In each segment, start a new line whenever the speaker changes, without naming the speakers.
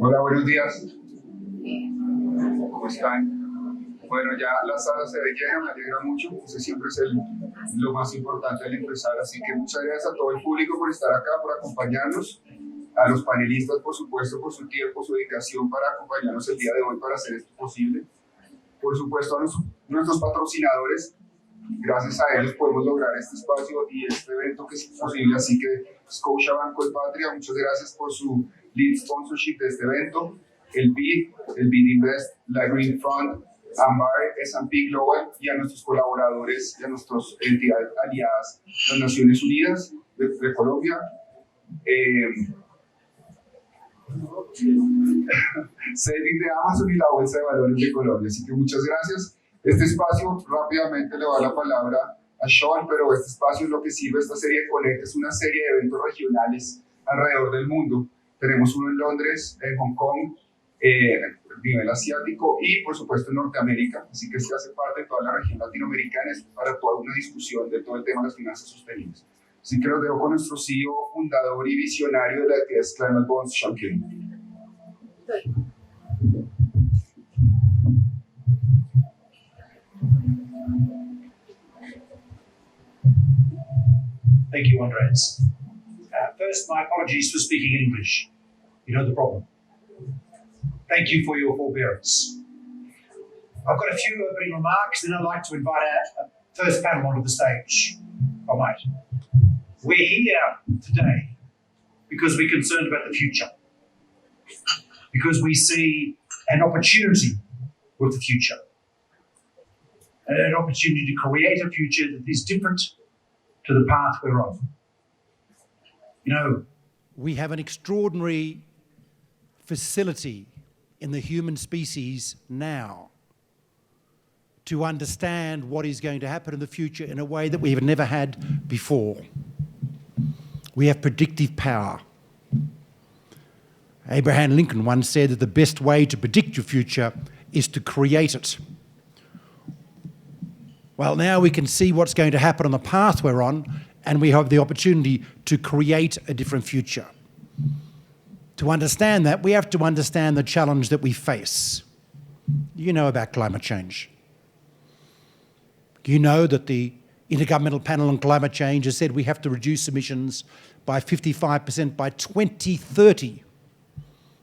Hola, buenos días. ¿Cómo están? Bueno, ya la sala se ve llena, me alegra mucho. Ese siempre es lo más importante al empezar. Así que muchas gracias a todo el público por estar acá, por acompañarnos. A los panelistas, por supuesto, por su tiempo, su dedicación para acompañarnos el día de hoy para hacer esto posible. Por supuesto, a nuestros patrocinadores. Gracias a ellos podemos lograr este espacio y este evento que es posible. Así que Scotia Banco de Patria, muchas gracias por su lead sponsorship de este evento. El BID Invest, la Green Fund, Ambar, S&P Global y a nuestros colaboradores y a nuestras entidades aliadas, las Naciones Unidas de Colombia. Saving de Amazon y la Bolsa de Valores de Colombia. Así que muchas gracias. Este espacio, rápidamente le va la palabra a Sean, pero este espacio es lo que sirve, esta serie de Connect es una serie de eventos regionales alrededor del mundo. Tenemos uno en Londres, en Hong Kong, a nivel asiático y por supuesto en Norteamérica. Así que este hace parte de toda la región latinoamericana, es para toda una discusión de todo el tema de las finanzas sostenibles. Así que los dejo con nuestro CEO, fundador y visionario de la ETS Climate Bonds, Sean Kelly.
Thank you, Andreas. First, my apologies for speaking English. You know the problem. Thank you for your forbearance. I've got a few opening remarks, then I'd like to invite our first panel onto the stage. All right. We're here today because we're concerned about the future, because we see an opportunity with the future, an opportunity to create a future that is different to the path we're on. You know,
we have an extraordinary facility in the human species now to understand what is going to happen in the future in a way that we've never had before. We have predictive power. Abraham Lincoln once said that the best way to predict your future is to create it. Well, now we can see what's going to happen on the path we're on, and we have the opportunity to create a different future. To understand that, we have to understand the challenge that we face. You know about climate change. You know that the Intergovernmental Panel on Climate Change has said we have to reduce emissions by 55% by 2030.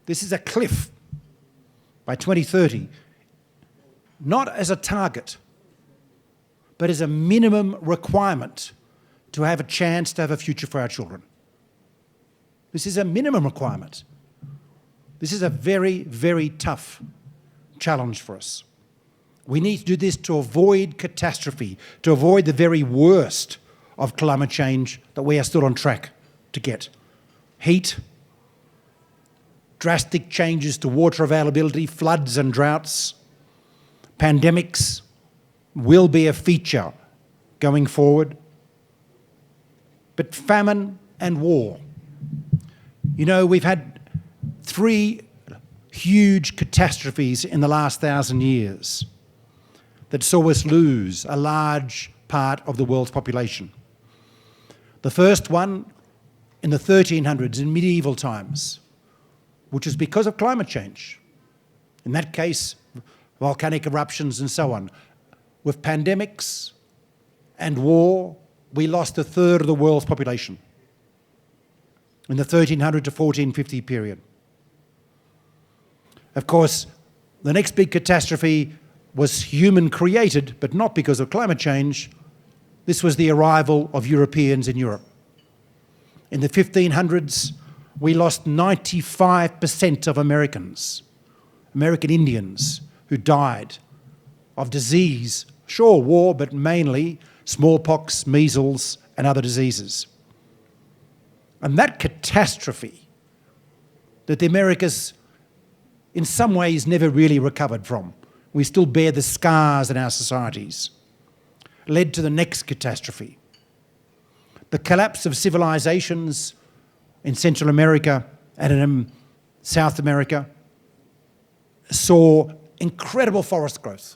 This is a cliff by 2030, not as a target, but as a minimum requirement to have a chance to have a future for our children. This is a minimum requirement. This is a very, very tough challenge for us. We need to do this to avoid catastrophe, to avoid the very worst of climate change that we are still on track to get. Heat, drastic changes to water availability, floods and droughts, pandemics will be a feature going forward. But famine and war. You know, we've had 3 huge catastrophes in the last 1,000 years that saw us lose a large part of the world's population. The first one in the 1300s, in medieval times, which is because of climate change. In that case, volcanic eruptions and so on. With pandemics and war, we lost 1/3 of the world's population in the 1300 to 1450 period. Of course, the next big catastrophe was human-created, but not because of climate change. This was the arrival of Europeans in Europe. In the 1500s, we lost 95% of Americans, American Indians, who died of disease, sure, war, but mainly smallpox, measles, and other diseases. And that catastrophe that the Americas, in some ways, never really recovered from, we still bear the scars in our societies, led to the next catastrophe. The collapse of civilizations in Central America and in South America saw incredible forest growth.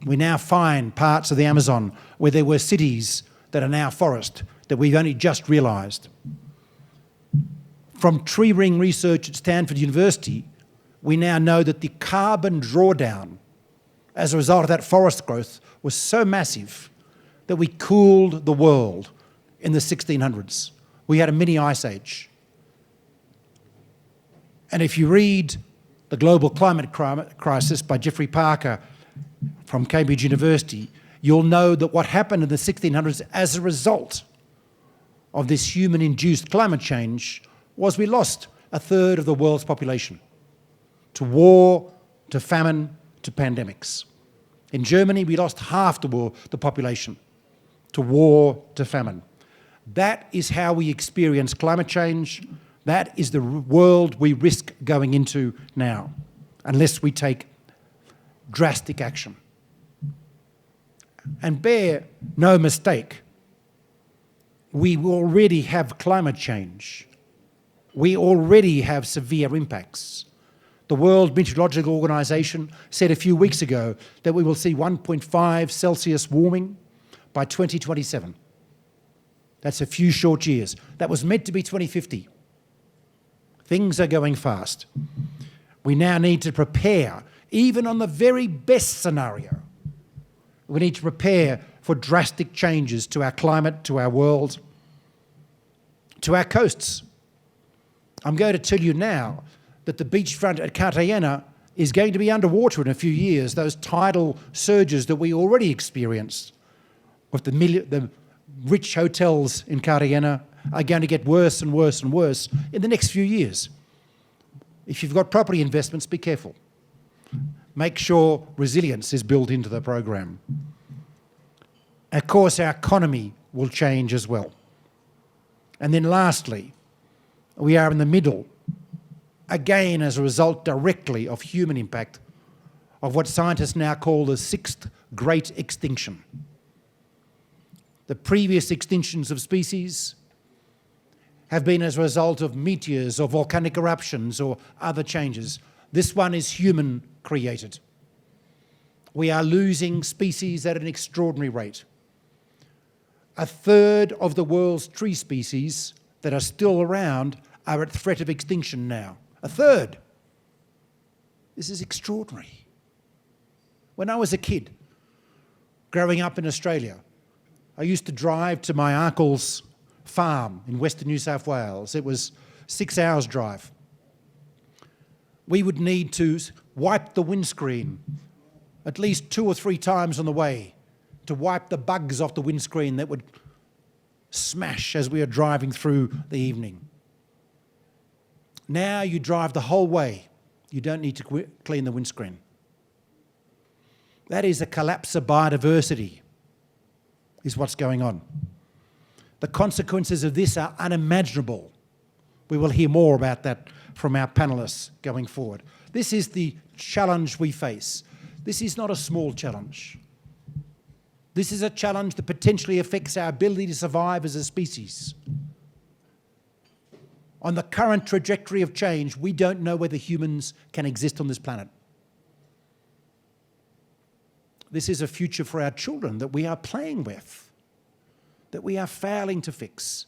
We now find parts of the Amazon where there were cities that are now forest that we've only just realised. From tree ring research at Stanford University, we now know that the carbon drawdown as a result of that forest growth was so massive that we cooled the world in the 1600s. We had a mini ice age. And if you read The Global Climate Crisis by Geoffrey Parker from Cambridge University, you'll know that what happened in the 1600s as a result of this human-induced climate change was we lost a third of the world's population to war, to famine, to pandemics. In Germany, we lost half the population to war, to famine. That is how we experience climate change. That is the world we risk going into now, unless we take drastic action. And bear no mistake, we already have climate change. We already have severe impacts. The World Meteorological Organization said a few weeks ago that we will see 1.5 Celsius warming by 2027. That's a few short years. That was meant to be 2050. Things are going fast. We now need to prepare, even on the very best scenario. We need to prepare for drastic changes to our climate, to our world, to our coasts. I'm going to tell you now that the beachfront at Cartagena is going to be underwater in a few years. Those tidal surges that we already experienced with the rich hotels in Cartagena are going to get worse and worse and worse in the next few years. If you've got property investments, be careful. Make sure resilience is built into the program. Of course, our economy will change as well. And then lastly, we are in the middle, again as a result directly of human impact, of what scientists now call the sixth great extinction. The previous extinctions of species have been as a result of meteors or volcanic eruptions or other changes. This one is human created. We are losing species at an extraordinary rate. A third of the world's tree species that are still around are at threat of extinction now. A third. This is extraordinary. When I was a kid, growing up in Australia, I used to drive to my uncle's farm in Western New South Wales. It was 6 hours drive. We would need to wipe the windscreen at least 2 or 3 times on the way to wipe the bugs off the windscreen that would smash as we were driving through the evening. Now you drive the whole way. You don't need to clean the windscreen. That is a collapse of biodiversity, is what's going on. The consequences of this are unimaginable. We will hear more about that from our panellists going forward. This is the challenge we face. This is not a small challenge. This is a challenge that potentially affects our ability to survive as a species. On the current trajectory of change, we don't know whether humans can exist on this planet. This is a future for our children that we are playing with, that we are failing to fix.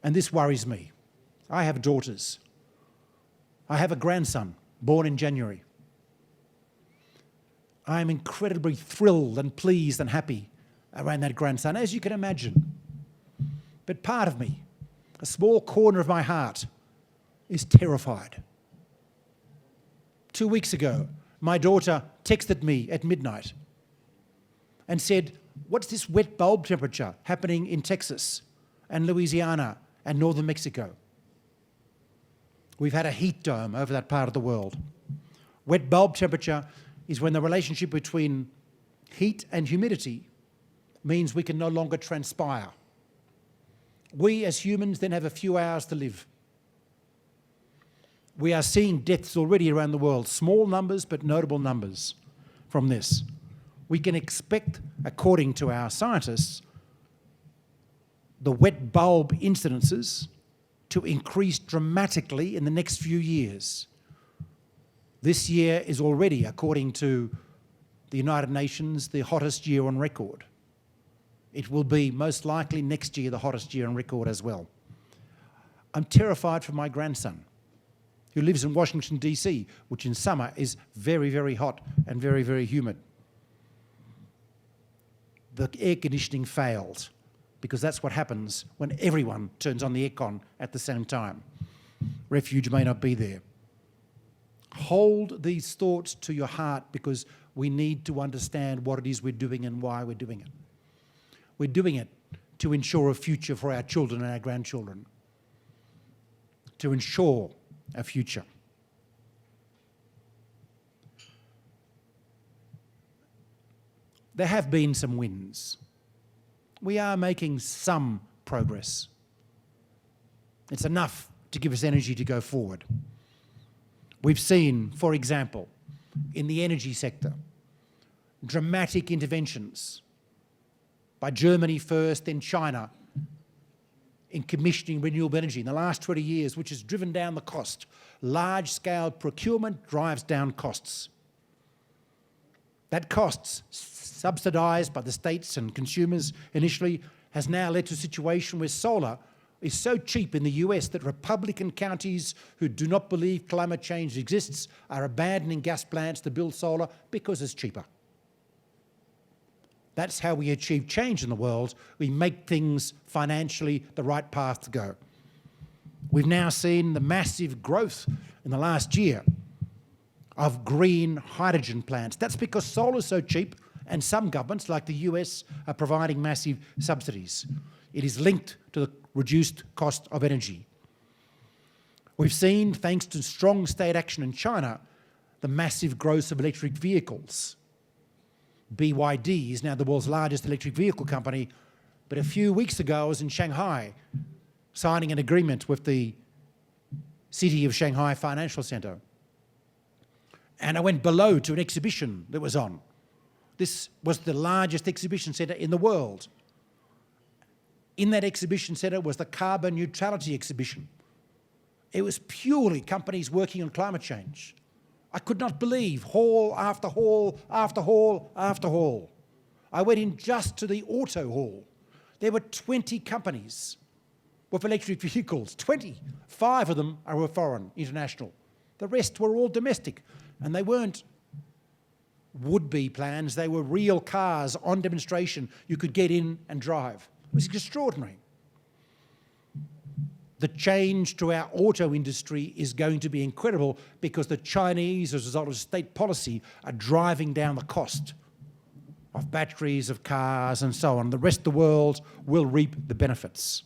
And this worries me. I have daughters. I have a grandson born in January. I am incredibly thrilled and pleased and happy around that grandson, as you can imagine. But part of me, a small corner of my heart, is terrified. 2 weeks ago, my daughter texted me at midnight and said, "What's this wet bulb temperature happening in Texas and Louisiana and northern Mexico?" We've had a heat dome over that part of the world. Wet bulb temperature is when the relationship between heat and humidity means we can no longer transpire. We as humans then have a few hours to live. We are seeing deaths already around the world, small numbers but notable numbers from this. We can expect, according to our scientists, the wet bulb incidences to increase dramatically in the next few years. This year is already, according to the United Nations, the hottest year on record. It will be most likely next year the hottest year on record as well. I'm terrified for my grandson, who lives in Washington, DC, which in summer is very, very hot and very, very humid. The air conditioning failed, because that's what happens when everyone turns on the aircon at the same time. Refuge may not be there. Hold these thoughts to your heart, because we need to understand what it is we're doing and why we're doing it. We're doing it to ensure a future for our children and our grandchildren, to ensure a future. There have been some wins. We are making some progress. It's enough to give us energy to go forward. We've seen, for example, in the energy sector, dramatic interventions by Germany first, then China, in commissioning renewable energy in the last 20 years, which has driven down the cost. Large-scale procurement drives down costs. That costs, subsidised by the states and consumers initially, has now led to a situation where solar is so cheap in the US that Republican counties who do not believe climate change exists are abandoning gas plants to build solar because it's cheaper. That's how we achieve change in the world. We make things financially the right path to go. We've now seen the massive growth in the last year of green hydrogen plants. That's because solar is so cheap, and some governments, like the US, are providing massive subsidies. It is linked to the reduced cost of energy. We've seen, thanks to strong state action in China, the massive growth of electric vehicles. BYD is now the world's largest electric vehicle company, but a few weeks ago I was in Shanghai signing an agreement with the City of Shanghai Financial Centre. And I went below to an exhibition that was on. This was the largest exhibition centre in the world. In that exhibition centre was the carbon neutrality exhibition. It was purely companies working on climate change. I could not believe hall after hall after hall after hall. I went in just to the auto hall. There were 20 companies with electric vehicles, 20. 5 of them were foreign, international. The rest were all domestic, and they weren't would-be plans. They were real cars on demonstration. You could get in and drive. It was extraordinary. The change to our auto industry is going to be incredible, because the Chinese, as a result of state policy, are driving down the cost of batteries, of cars, and so on. The rest of the world will reap the benefits.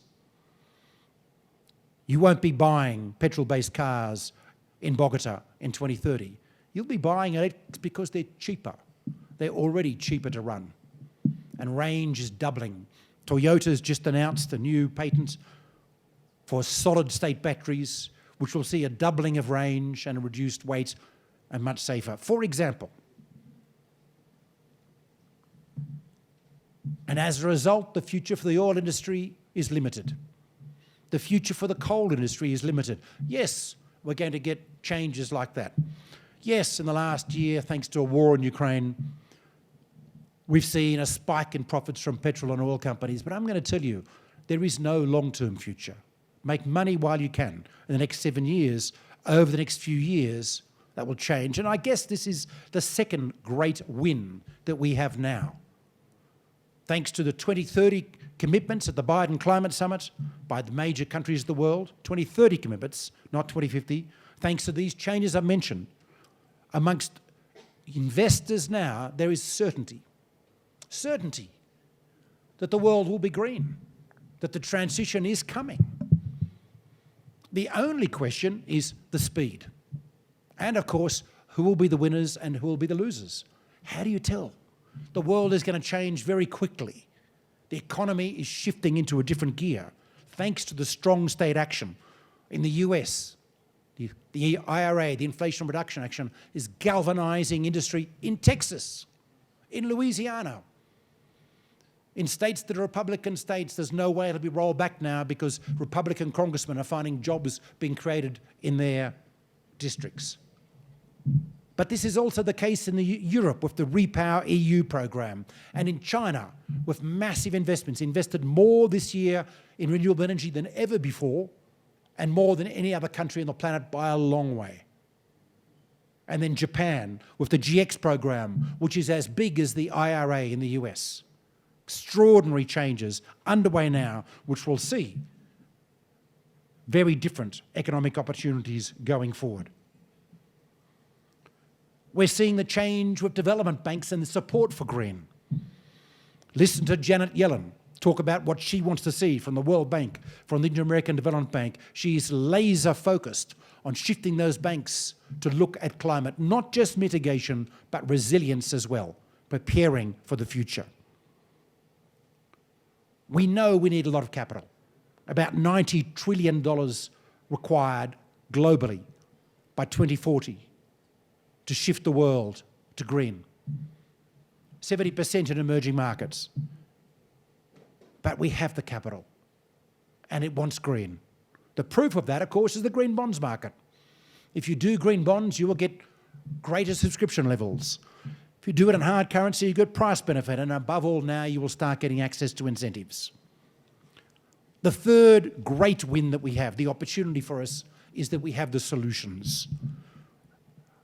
You won't be buying petrol-based cars in Bogota in 2030. You'll be buying electrics because they're cheaper. They're already cheaper to run. And range is doubling. Toyota's just announced a new patent for solid-state batteries, which will see a doubling of range and a reduced weight and much safer. For example, and as a result, the future for the oil industry is limited. The future for the coal industry is limited. Yes, we're going to get changes like that. Yes, in the last year, thanks to a war in Ukraine, we've seen a spike in profits from petrol and oil companies, but I'm going to tell you, there is no long-term future. Make money while you can. In the next 7 years, over the next few years, that will change. And I guess this is the second great win that we have now. Thanks to the 2030 commitments at the Biden Climate Summit by the major countries of the world, 2030 commitments, not 2050, thanks to these changes I mentioned, amongst investors now, there is certainty that the world will be green, that the transition is coming. The only question is the speed. And of course, who will be the winners and who will be the losers? How do you tell? The world is going to change very quickly. The economy is shifting into a different gear, thanks to the strong state action. In the US, the IRA, the Inflation Reduction Action, is galvanizing industry in Texas, in Louisiana. In states that are Republican states, there's no way it'll be rolled back now, because Republican congressmen are finding jobs being created in their districts. But this is also the case in Europe with the Repower EU program, and in China with massive investments, invested more this year in renewable energy than ever before, and more than any other country on the planet by a long way. And then Japan with the GX program, which is as big as the IRA in the US. Extraordinary changes underway now, which will see very different economic opportunities going forward. We're seeing the change with development banks and the support for green. Listen to Janet Yellen talk about what she wants to see from the World Bank, from the Inter-American Development Bank. She's laser focused on shifting those banks to look at climate, not just mitigation, but resilience as well, preparing for the future. We know we need a lot of capital, about $90 trillion required globally by 2040 to shift the world to green. 70% in emerging markets. But we have the capital, and it wants green. The proof of that, of course, is the green bonds market. If you do green bonds, you will get greater subscription levels. If you do it in hard currency, you get price benefit, and above all now, you will start getting access to incentives. The third great win that we have, the opportunity for us, is that we have the solutions.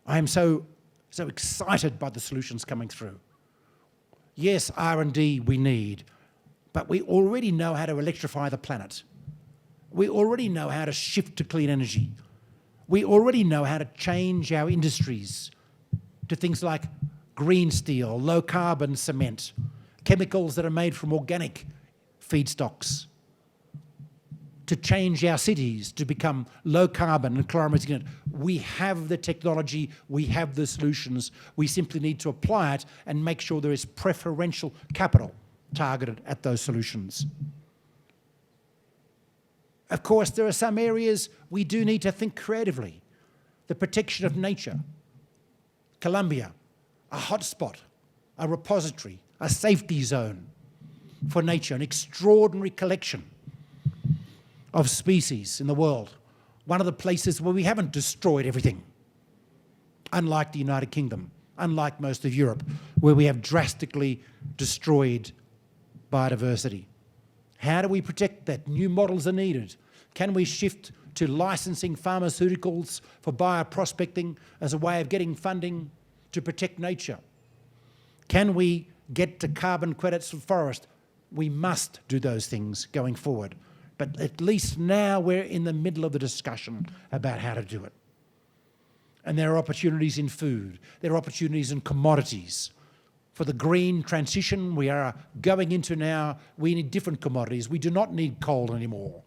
I am so excited by the solutions coming through. Yes, R&D we need, but we already know how to electrify the planet. We already know how to shift to clean energy. We already know how to change our industries to things like green steel, low carbon cement, chemicals that are made from organic feedstocks, to change our cities to become low carbon and climate resilient. We have the technology, we have the solutions. We simply need to apply it and make sure there is preferential capital targeted at those solutions. Of course, there are some areas we do need to think creatively. The protection of nature. Colombia, a hotspot, a repository, a safety zone for nature, an extraordinary collection of species in the world. One of the places where we haven't destroyed everything, unlike the United Kingdom, unlike most of Europe, where we have drastically destroyed biodiversity. How do we protect that? New models are needed. Can we shift to licensing pharmaceuticals for bioprospecting as a way of getting funding to protect nature? Can we get to carbon credits for forest? We must do those things going forward. But at least now we're in the middle of the discussion about how to do it. And there are opportunities in food. There are opportunities in commodities. For the green transition we are going into now, we need different commodities. We do not need coal anymore,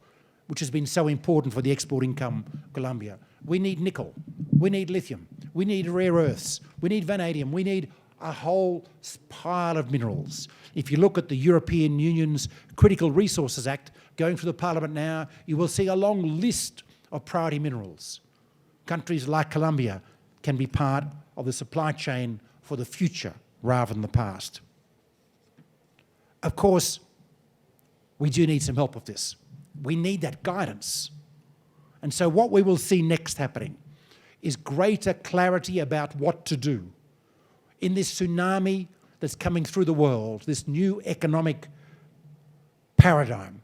which has been so important for the export income of Colombia. We need nickel. We need lithium. We need rare earths. We need vanadium. We need a whole pile of minerals. If you look at the European Union's Critical Resources Act, going through the Parliament now, you will see a long list of priority minerals. Countries like Colombia can be part of the supply chain for the future rather than the past. Of course, we do need some help with this. We need that guidance. And so what we will see next happening is greater clarity about what to do in this tsunami that's coming through the world, this new economic paradigm.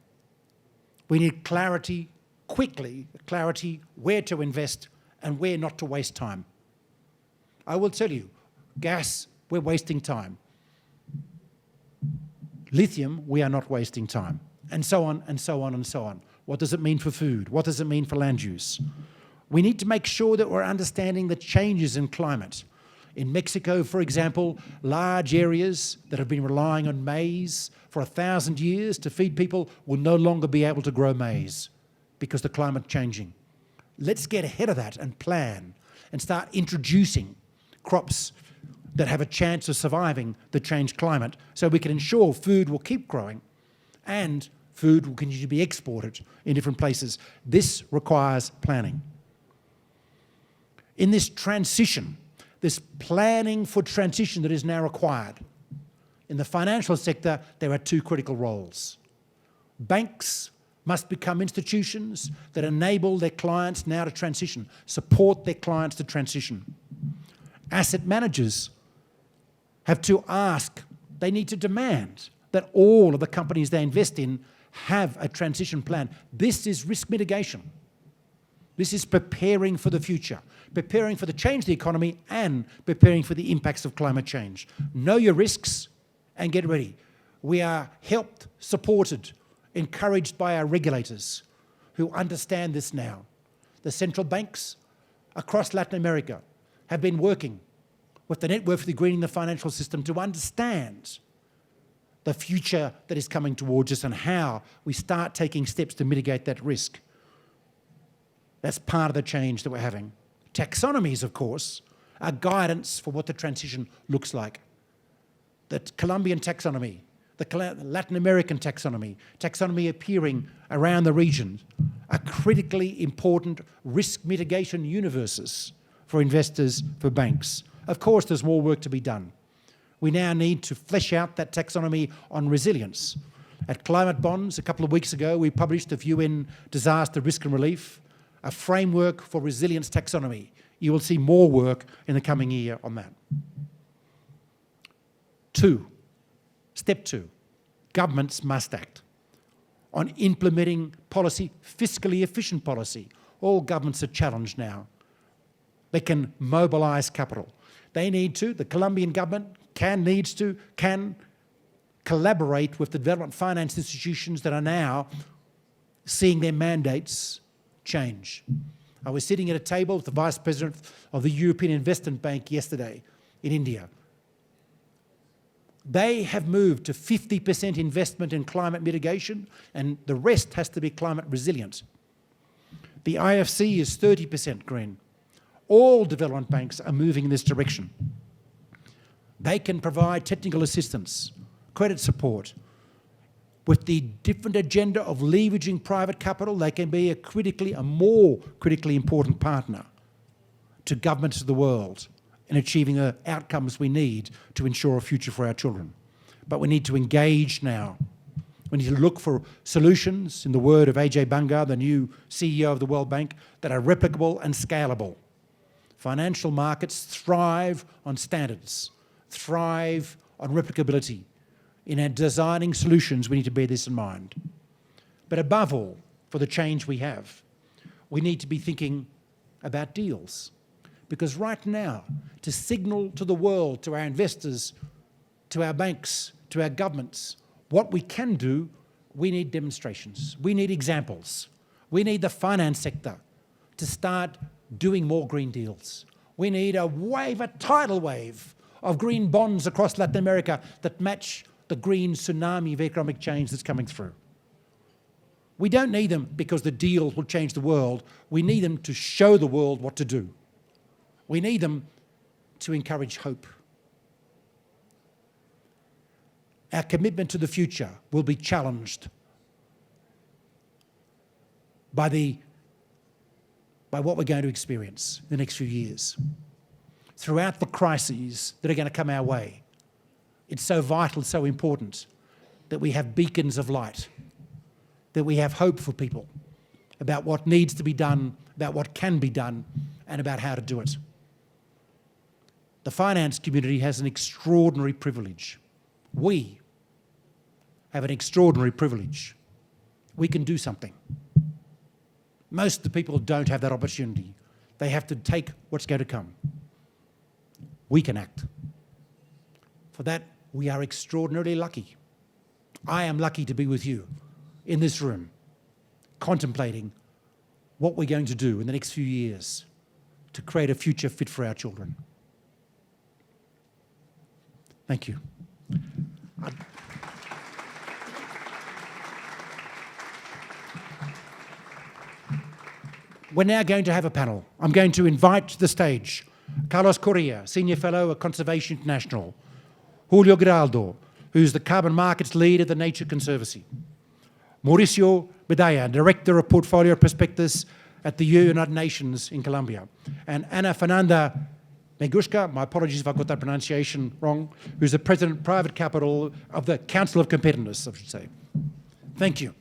We need clarity quickly, clarity where to invest and where not to waste time. I will tell you, gas, we're wasting time. Lithium, we are not wasting time. And so on, and so on, and so on. What does it mean for food? What does it mean for land use? We need to make sure that we're understanding the changes in climate. In Mexico, for example, large areas that have been relying on maize for 1,000 years to feed people will no longer be able to grow maize because the climate changing. Let's get ahead of that and plan and start introducing crops that have a chance of surviving the changed climate so we can ensure food will keep growing and food will continue to be exported in different places. This requires planning. In this transition, this planning for transition that is now required, in the financial sector, there are two critical roles. Banks must become institutions that enable their clients now to transition, support their clients to transition. Asset managers have to ask, they need to demand that all of the companies they invest in have a transition plan. This is risk mitigation. This is preparing for the future, preparing for the change of the economy and preparing for the impacts of climate change. Know your risks and get ready. We are helped, supported, encouraged by our regulators who understand this now. The central banks across Latin America have been working with the Network for the Greening the Financial System to understand the future that is coming towards us and how we start taking steps to mitigate that risk. That's part of the change that we're having. Taxonomies, of course, are guidance for what the transition looks like. The Colombian taxonomy, the Latin American taxonomy, taxonomy appearing around the region, are critically important risk mitigation universes for investors, for banks. Of course, there's more work to be done. We now need to flesh out that taxonomy on resilience. At Climate Bonds, a couple of weeks ago, we published the UN Disaster Risk and Relief, a framework for resilience taxonomy. You will see more work in the coming year on that. Step two, governments must act on implementing policy, fiscally efficient policy. All governments are challenged now. They can mobilise capital. They need to, the Colombian government can collaborate with the development finance institutions that are now seeing their mandates change. I was sitting at a table with the Vice President of the European Investment Bank yesterday in India. They have moved to 50% investment in climate mitigation, and the rest has to be climate resilient. The IFC is 30% green. All development banks are moving in this direction. They can provide technical assistance, credit support. With the different agenda of leveraging private capital, they can be a more critically important partner to governments of the world in achieving the outcomes we need to ensure a future for our children. But we need to engage now. We need to look for solutions, in the word of Ajay Banga, the new CEO of the World Bank, that are replicable and scalable. Financial markets thrive on standards, thrive on replicability. In our designing solutions, we need to bear this in mind. But above all, for the change we have, we need to be thinking about deals. Because right now, to signal to the world, to our investors, to our banks, to our governments, what we can do, we need demonstrations. We need examples. We need the finance sector to start doing more green deals. We need a tidal wave of green bonds across Latin America that match the green tsunami of economic change that's coming through. We don't need them because the deal will change the world. We need them to show the world what to do. We need them to encourage hope. Our commitment to the future will be challenged by what we're going to experience in the next few years. Throughout the crises that are going to come our way, it's so vital, so important that we have beacons of light, that we have hope for people about what needs to be done, about what can be done, and about how to do it. The finance community has an extraordinary privilege. We have an extraordinary privilege. We can do something. Most of the people don't have that opportunity. They have to take what's going to come. We can act. For that, we are extraordinarily lucky. I am lucky to be with you in this room, contemplating what we're going to do in the next few years to create a future fit for our children. Thank you. We're now going to have a panel. I'm going to invite to the stage Carlos Correa, Senior Fellow at Conservation International, Julio Giraldo, who's the Carbon Markets Lead at the Nature Conservancy, Mauricio Bedaya, Director of Portfolio Prospectus at the United Nations in Colombia, and Ana Fernanda Megushka, my apologies if I got that pronunciation wrong, who's the President of Private Capital of the Council of Competitiveness, I should say. Thank you.